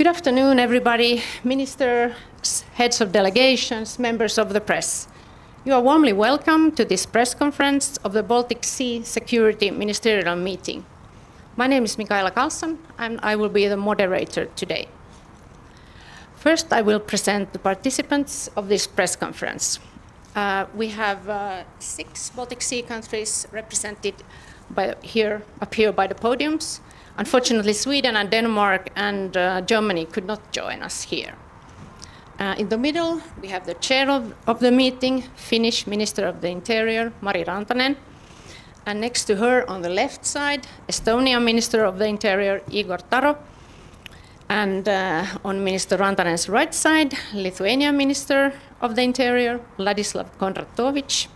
Good afternoon, everybody, ministers, heads of delegations, members of the press. You are warmly welcome to this press conference of the Baltic Sea Security Ministerial meeting. My name is Mikaela Karlsson, and I will be the moderator today. First, I will present the participants of this press conference. We have 6 Baltic Sea countries represented up here by the podiums. Unfortunately, Sweden and Denmark and Germany could not join us here. In the middle, we have the chair of the meeting, Finnish Minister of the Interior, Mari Rantanen. And next to her, on the left side, Estonian Minister of the Interior, Igor Taro. And on Minister Rantanen's right side, Lithuanian Minister of the Interior, Ladislav Kondratovic.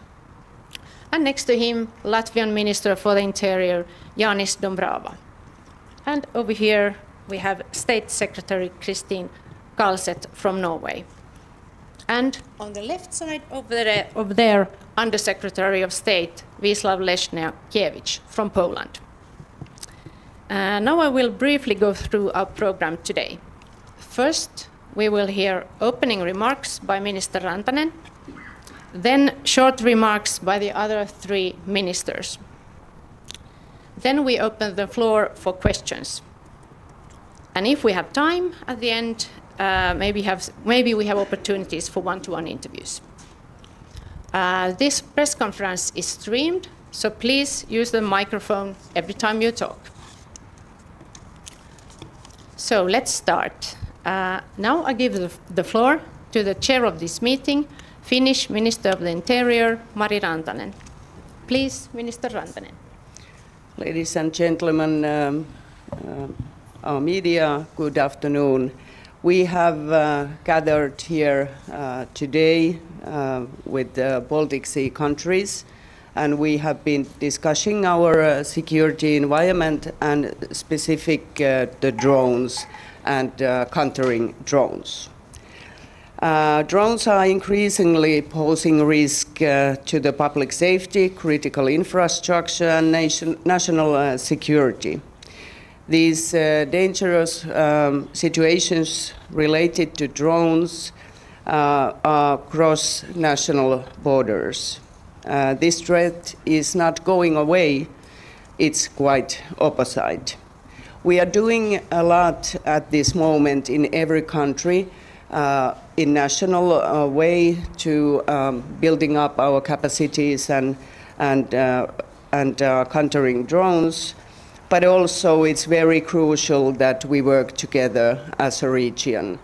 And next to him, Latvian Minister for the Interior, Jānis Dombrava. And over here, we have State Secretary Kristin Kalset from Norway. And on the left side over there, Undersecretary of State, Wisław Leszniakiewicz from Poland. Now I will briefly go through our program today. First, we will hear opening remarks by Minister Rantanen, then short remarks by the other 3 ministers. Then we open the floor for questions. And if we have time at the end, maybe we have opportunities for one-to-one interviews. This press conference is streamed, so please use the microphone every time you talk. So let's start. Now I give the floor to the chair of this meeting, Finnish Minister of the Interior, Mari Rantanen. Please, Minister Rantanen. Ladies and gentlemen, our media, good afternoon. We have gathered here today with the Baltic Sea countries, and we have been discussing our security environment and specific the drones and countering drones. Drones are increasingly posing risk to the public safety, critical infrastructure, and national security. These dangerous situations related to drones are cross national borders. This threat is not going away, it's quite opposite. We are doing a lot at this moment in every country in national way to building up our capacities and countering drones, but also it's very crucial that we work together as a region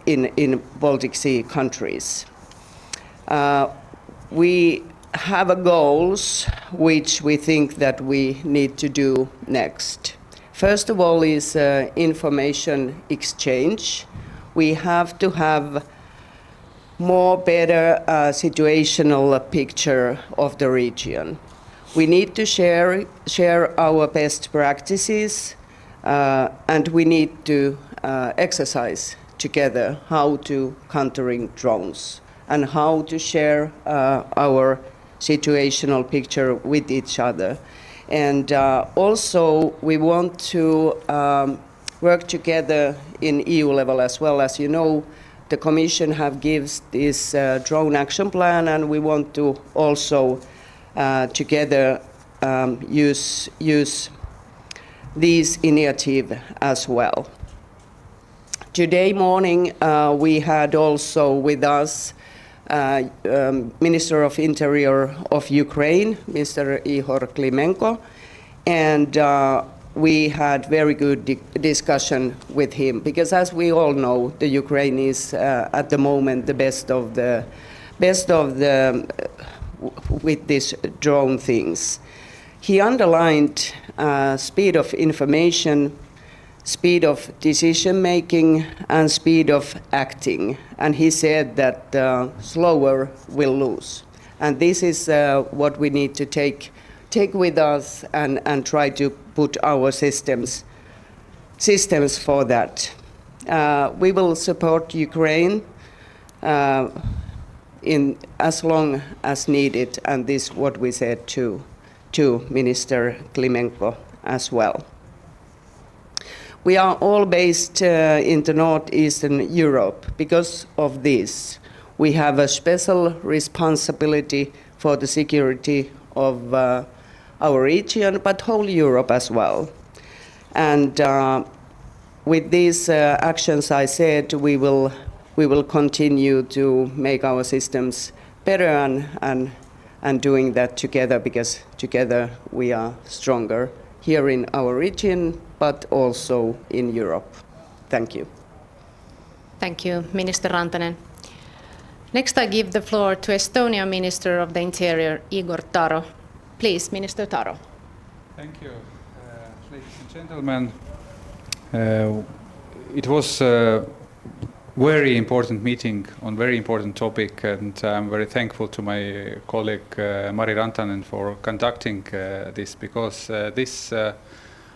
in Baltic Sea countries. We have goals which we think that we need to do next. First of all is information exchange. We have to have more better situational picture of the region. We need to share our best practices and we need to exercise together how to countering drones and how to share our situational picture with each other. And also we want to work together in EU level as well. As you know, the Commission have gives this drone action plan, and we want to also together use these initiatives as well. Today morning we had also with us Minister of Interior of Ukraine, Mr. Ihor Klimenko, and we had very good discussion with him, because as we all know, the Ukraine is at the moment the best of the with these drone things. He underlined speed of information, speed of decision making, and speed of acting, and he said that slower will lose, and this is what we need to take with us and try to put our systems for that. We will support Ukraine in as long as needed, and this is what we said to Minister Klimenko as well. We are all based in the Northeastern Europe. Because of this, we have a special responsibility for the security of our region, but whole Europe as well. And with these actions, I said we will continue to make our systems better and doing that together, because together we are stronger here in our region, but also in Europe. Thank you. Thank you, Minister Rantanen. Next, I give the floor to Estonia Minister of the Interior, Igor Taro. Please, Minister Taro. Thank you. Ladies and gentlemen, it was very important meeting on very important topic, and I'm very thankful to my colleague Mari Rantanen for conducting this, because this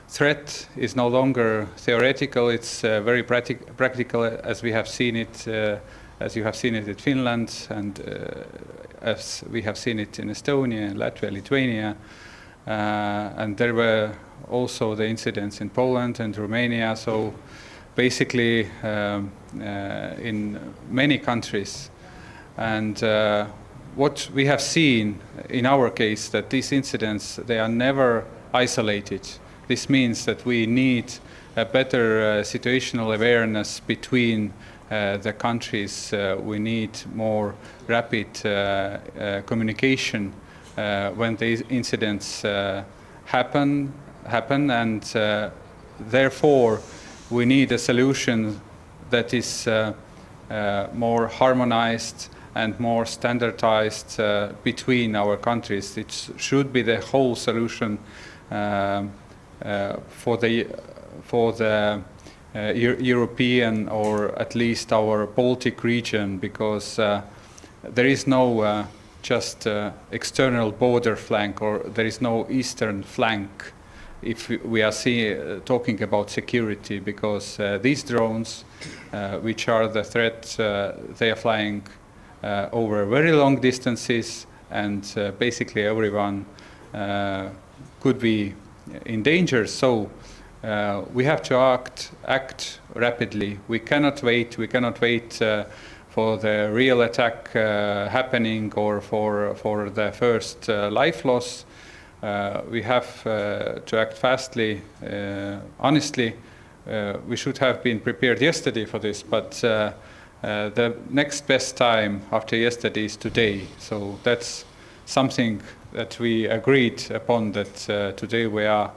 threat is no longer theoretical. It's very practical, as we have seen it, as you have seen it in Finland, and as we have seen it in Estonia, Latvia, Lithuania, and there were also the incidents in Poland and Romania. So basically in many countries. And what we have seen in our case, that these incidents, they are never isolated. This means that we need a better situational awareness between the countries. We need more rapid communication when these incidents happen, and therefore we need a solution that is more harmonized and more standardized between our countries. It should be the whole solution for the European, or at least our Baltic region, because there is no just external border flank, or there is no eastern flank if we are talking about security, because these drones, which are the threat, they are flying over very long distances, and basically everyone could be in danger. So we have to act rapidly. We cannot wait for the real attack happening, or for the first life loss. We have to act fastly. Honestly, we should have been prepared yesterday for this, but the next best time after yesterday is today. So that's something that we agreed upon, that today we are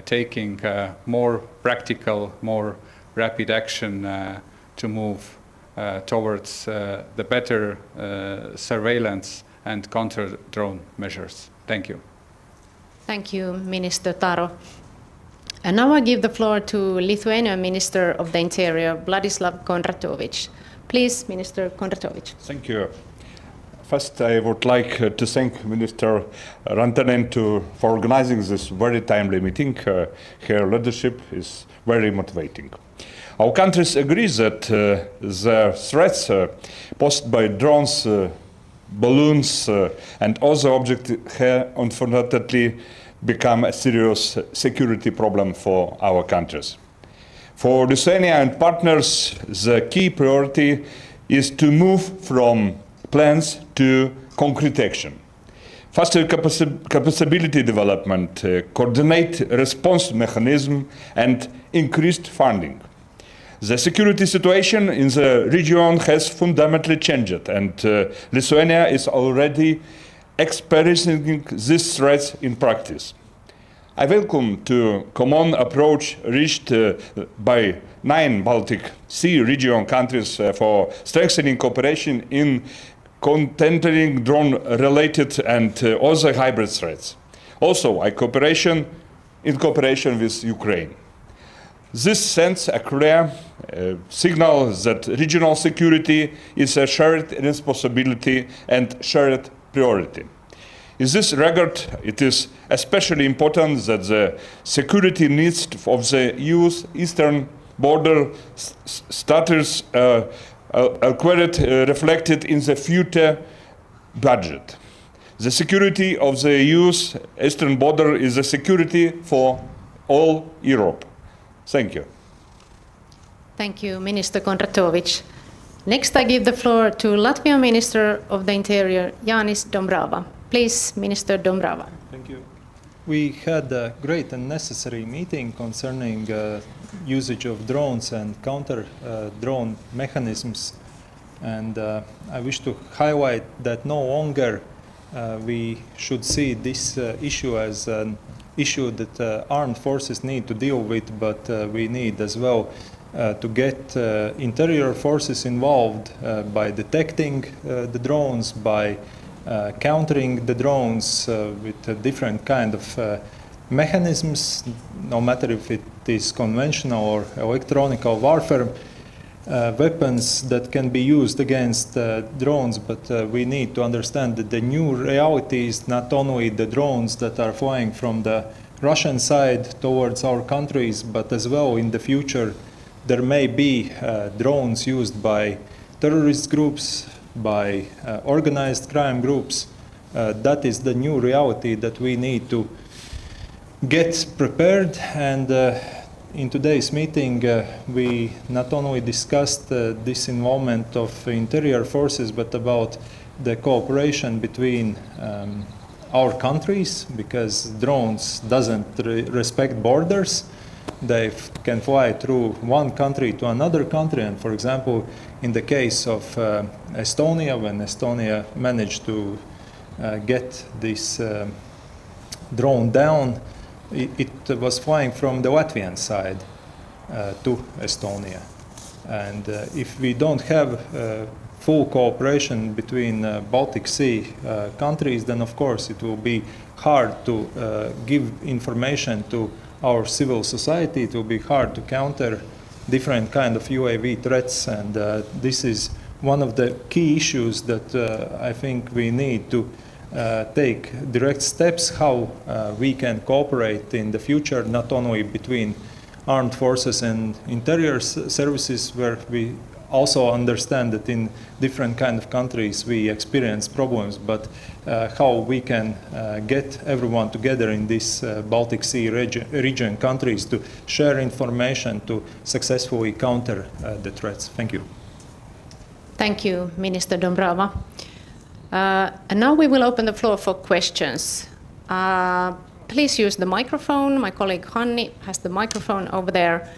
taking more practical, more rapid action to move towards the better surveillance and counter-drone measures. Thank you. Thank you, Minister Taro. And now I give the floor to Lithuanian Minister of the Interior, Vladislav Kondratovic. Please, Minister Kondratovic. Thank you. First, I would like to thank Minister Rantanen for organizing this very timely meeting. Her leadership is very motivating. Our countries agree that the threats posed by drones, balloons, and other objects have unfortunately become a serious security problem for our countries. For Lithuania and partners, the key priority is to move from plans to concrete action. Faster capacity development, coordinate response mechanism, and increased funding. The security situation in the region has fundamentally changed, and Lithuania is already experiencing these threats in practice. I welcome the common approach reached by 9 Baltic Sea region countries for strengthening cooperation in countering drone-related and other hybrid threats. Also, in cooperation with Ukraine. This sends a clear signal that regional security is a shared responsibility and shared priority. In this regard, it is especially important that the security needs of the EU's eastern border status reflected in the future budget. The security of the EU's eastern border is a security for all Europe. Thank you. Thank you, Minister Kondratovic. Next, I give the floor to Latvian Minister of the Interior, Jānis Dombrava. Please, Minister Dombrava. Thank you. We had a great and necessary meeting concerning usage of drones and counter-drone mechanisms. And I wish to highlight that no longer we should see this issue as an issue that armed forces need to deal with, but we need as well to get interior forces involved by detecting the drones, by countering the drones with different kind of mechanisms, no matter if it is conventional or electronic warfare, weapons that can be used against drones. But we need to understand that the new reality is not only the drones that are flying from the Russian side towards our countries, but as well in the future there may be drones used by terrorist groups, by organized crime groups. That is the new reality that we need to get prepared. And in today's meeting, we not only discussed this involvement of interior forces, but about the cooperation between our countries, because drones doesn't respect borders. They can fly through one country to another country. And for example, in the case of Estonia, when Estonia managed to get this drone down, it was flying from the Latvian side to Estonia. And if we don't have full cooperation between Baltic Sea countries, then of course it will be hard to give information to our civil society. It will be hard to counter different kind of UAV threats, and this is one of the key issues that I think we need to take direct steps how we can cooperate in the future, not only between armed forces and interior services, where we also understand that in different kind of countries we experience problems, but how we can get everyone together in this Baltic Sea region countries to share information to successfully counter the threats. Thank you. Thank you, Minister Dombrava. And now we will open the floor for questions. Please use the microphone. My colleague Hanni has the microphone over there.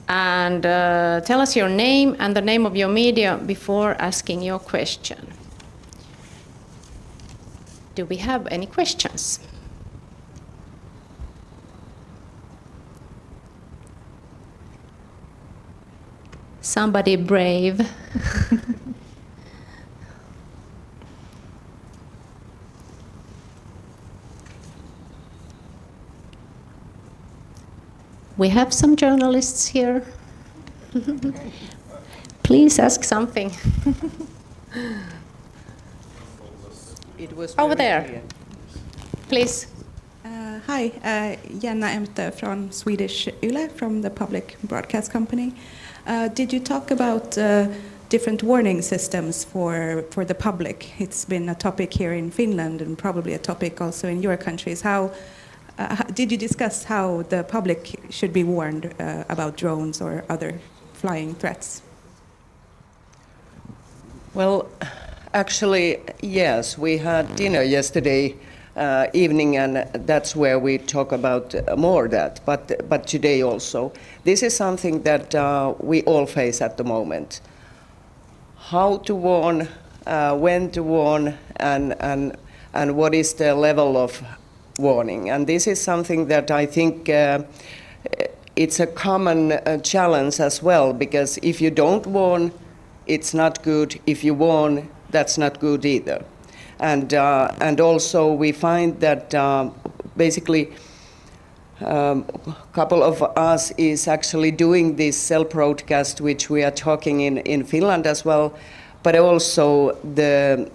And tell us your name and the name of your media before asking your question. Do we have any questions? Somebody brave. We have some journalists here. Please ask something. It was Over very there. clear. Please. Hi, Jenna Emte from Swedish Yle, from the public broadcast company. Did you talk about different warning systems for the public? It's been a topic here in Finland and probably a topic also in your countries. Did you discuss how the public should be warned about drones or other flying threats? Well, actually, yes. We had dinner yesterday evening, and that's where we talk about more that, but today also. This is something that we all face at the moment. How to warn, when to warn, and what is the level of warning. And this is something that I think it's a common challenge as well, because if you don't warn, it's not good. If you warn, that's not good either. And also we find that basically a couple of us is actually doing this cell broadcast, which we are talking in Finland as well, but also the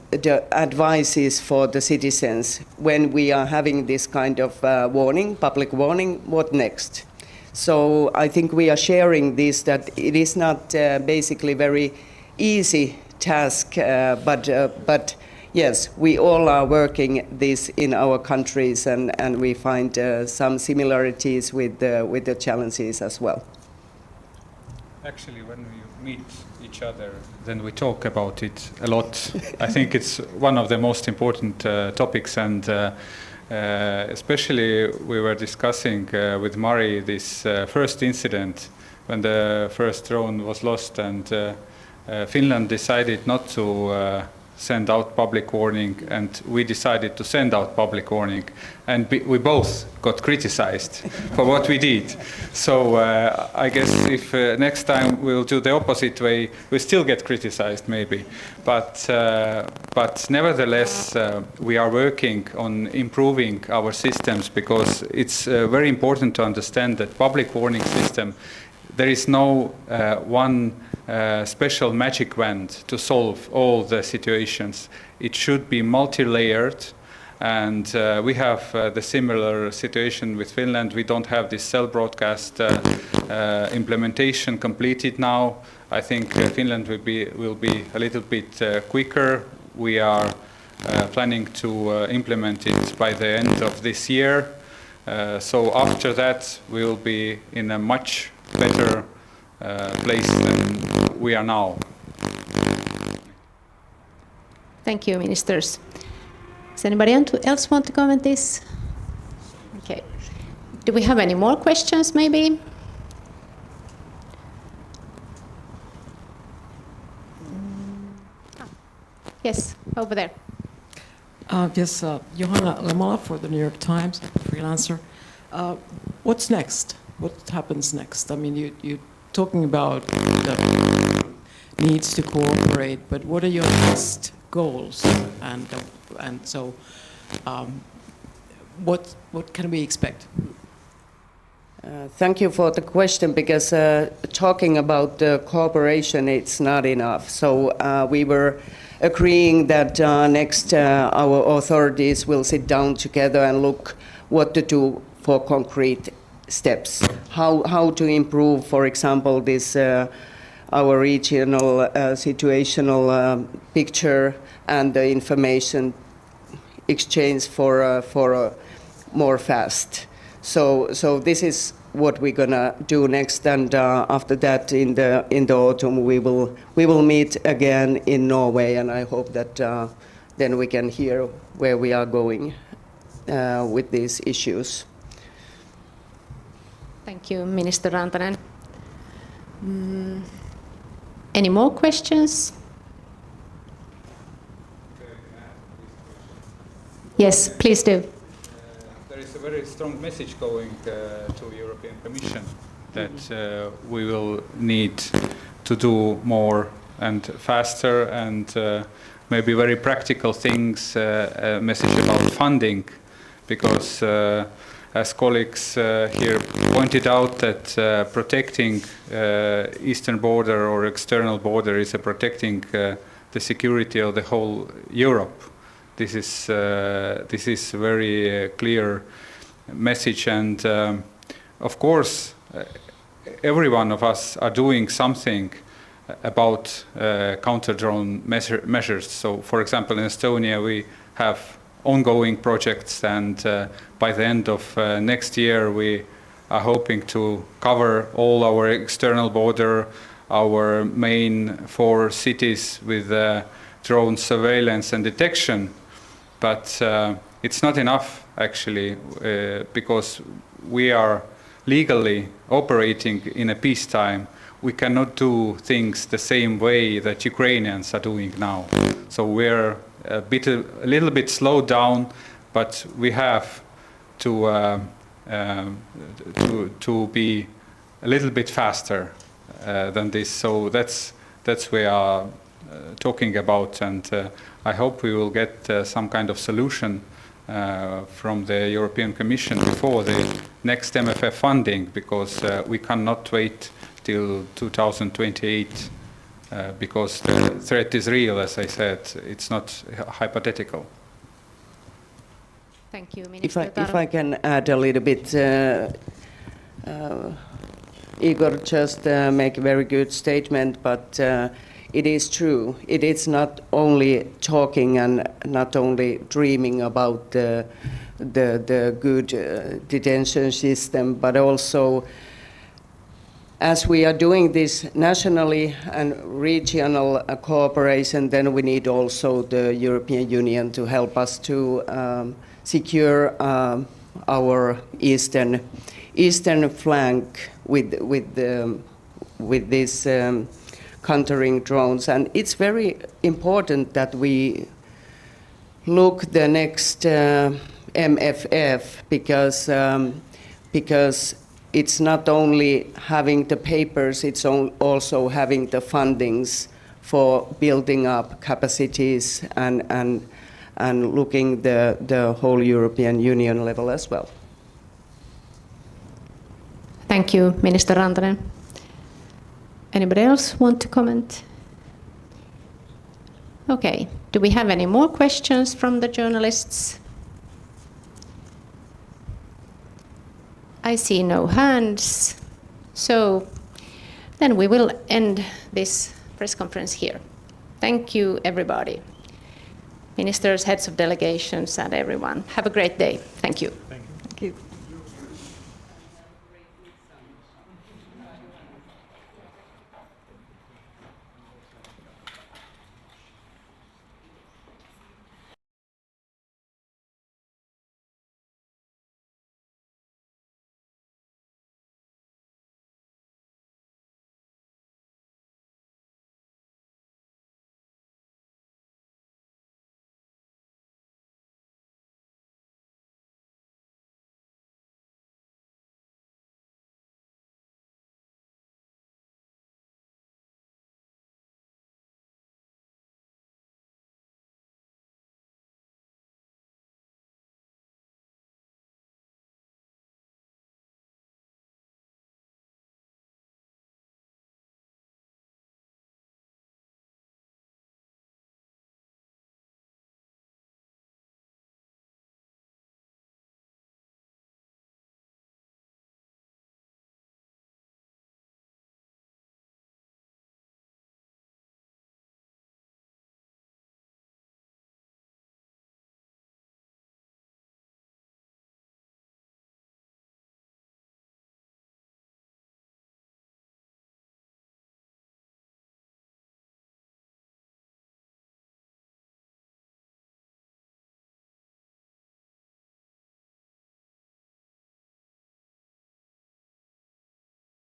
advices for the citizens when we are having this kind of warning, public warning, what next? So I think we are sharing this, that it is not basically very easy task, but yes, we all are working this in our countries, and we find some similarities with the challenges as well. Actually, when we meet each other, then we talk about it a lot. I think it's one of the most important topics, and especially we were discussing with Mari this first incident when the first drone was lost, and Finland decided not to send out public warning, and we decided to send out public warning, and we both got criticized for what we did. So I guess if next time we'll do the opposite way, we still get criticized maybe. But nevertheless, we are working on improving our systems, because it's very important to understand that public warning system, there is no one special magic wand to solve all the situations. It should be multi-layered, and we have the similar situation with Finland. We don't have this cell broadcast implementation completed now. I think Finland will be a little bit quicker. We are planning to implement it by the end of this year. So after that, we will be in a much better place than we are now. Thank you, ministers. Does anybody else want to comment this? Okay. Do we have any more questions, maybe? Yes, over there. Yes, Johanna Lamala for the New York Times, freelancer. What's next? What happens next? I mean, you're talking about the needs to cooperate, but what are your next goals? And so, what can we expect? Thank you for the question, because talking about cooperation, it's not enough. So we were agreeing that next our authorities will sit down together and look what to do for concrete steps. How to improve, for example, this our regional situational picture and the information exchange for more fast. So this is what we're gonna do next, and after that, in the autumn, we will meet again in Norway, and I hope that then we can hear where we are going with these issues. Thank you, Minister Rantanen. Any more questions? Yes, please do. There is a very strong message going to European Commission that we will need to do more and faster, and maybe very practical things, a message about funding, because as colleagues here pointed out, that protecting eastern border or external border is protecting the security of the whole Europe. This is a very clear message, and of course, every one of us are doing something about counter-drone measures. So, for example, in Estonia, we have ongoing projects, and by the end of next year, we are hoping to cover all our external border, our main 4 cities with drone surveillance and detection. But it's not enough, actually, because we are legally operating in a peacetime. We cannot do things the same way that Ukrainians are doing now. So we're a little bit slowed down, but we have to be a little bit faster than this. So that's we are talking about, and I hope we will get some kind of solution from the European Commission before the next MFF funding, because we cannot wait till 2028 because the threat is real, as I said. It's not hypothetical. Thank you, Minister. If I can add a little bit, Igor just make a very good statement, but it is true. It is not only talking and not only dreaming about the good detention system, but also as we are doing this nationally and regional cooperation, then we need also the European Union to help us to secure our eastern flank with this countering drones. And it's very important that we look the next MFF because it's not only having the papers, it's also having the fundings for building up capacities and looking the whole European Union level as well. Thank you, Minister Rantanen. Anybody else want to comment? Okay. Do we have any more questions from the journalists? I see no hands. So then we will end this press conference here. Thank you, everybody. Ministers, heads of delegations, and everyone. Have a great day. Thank you.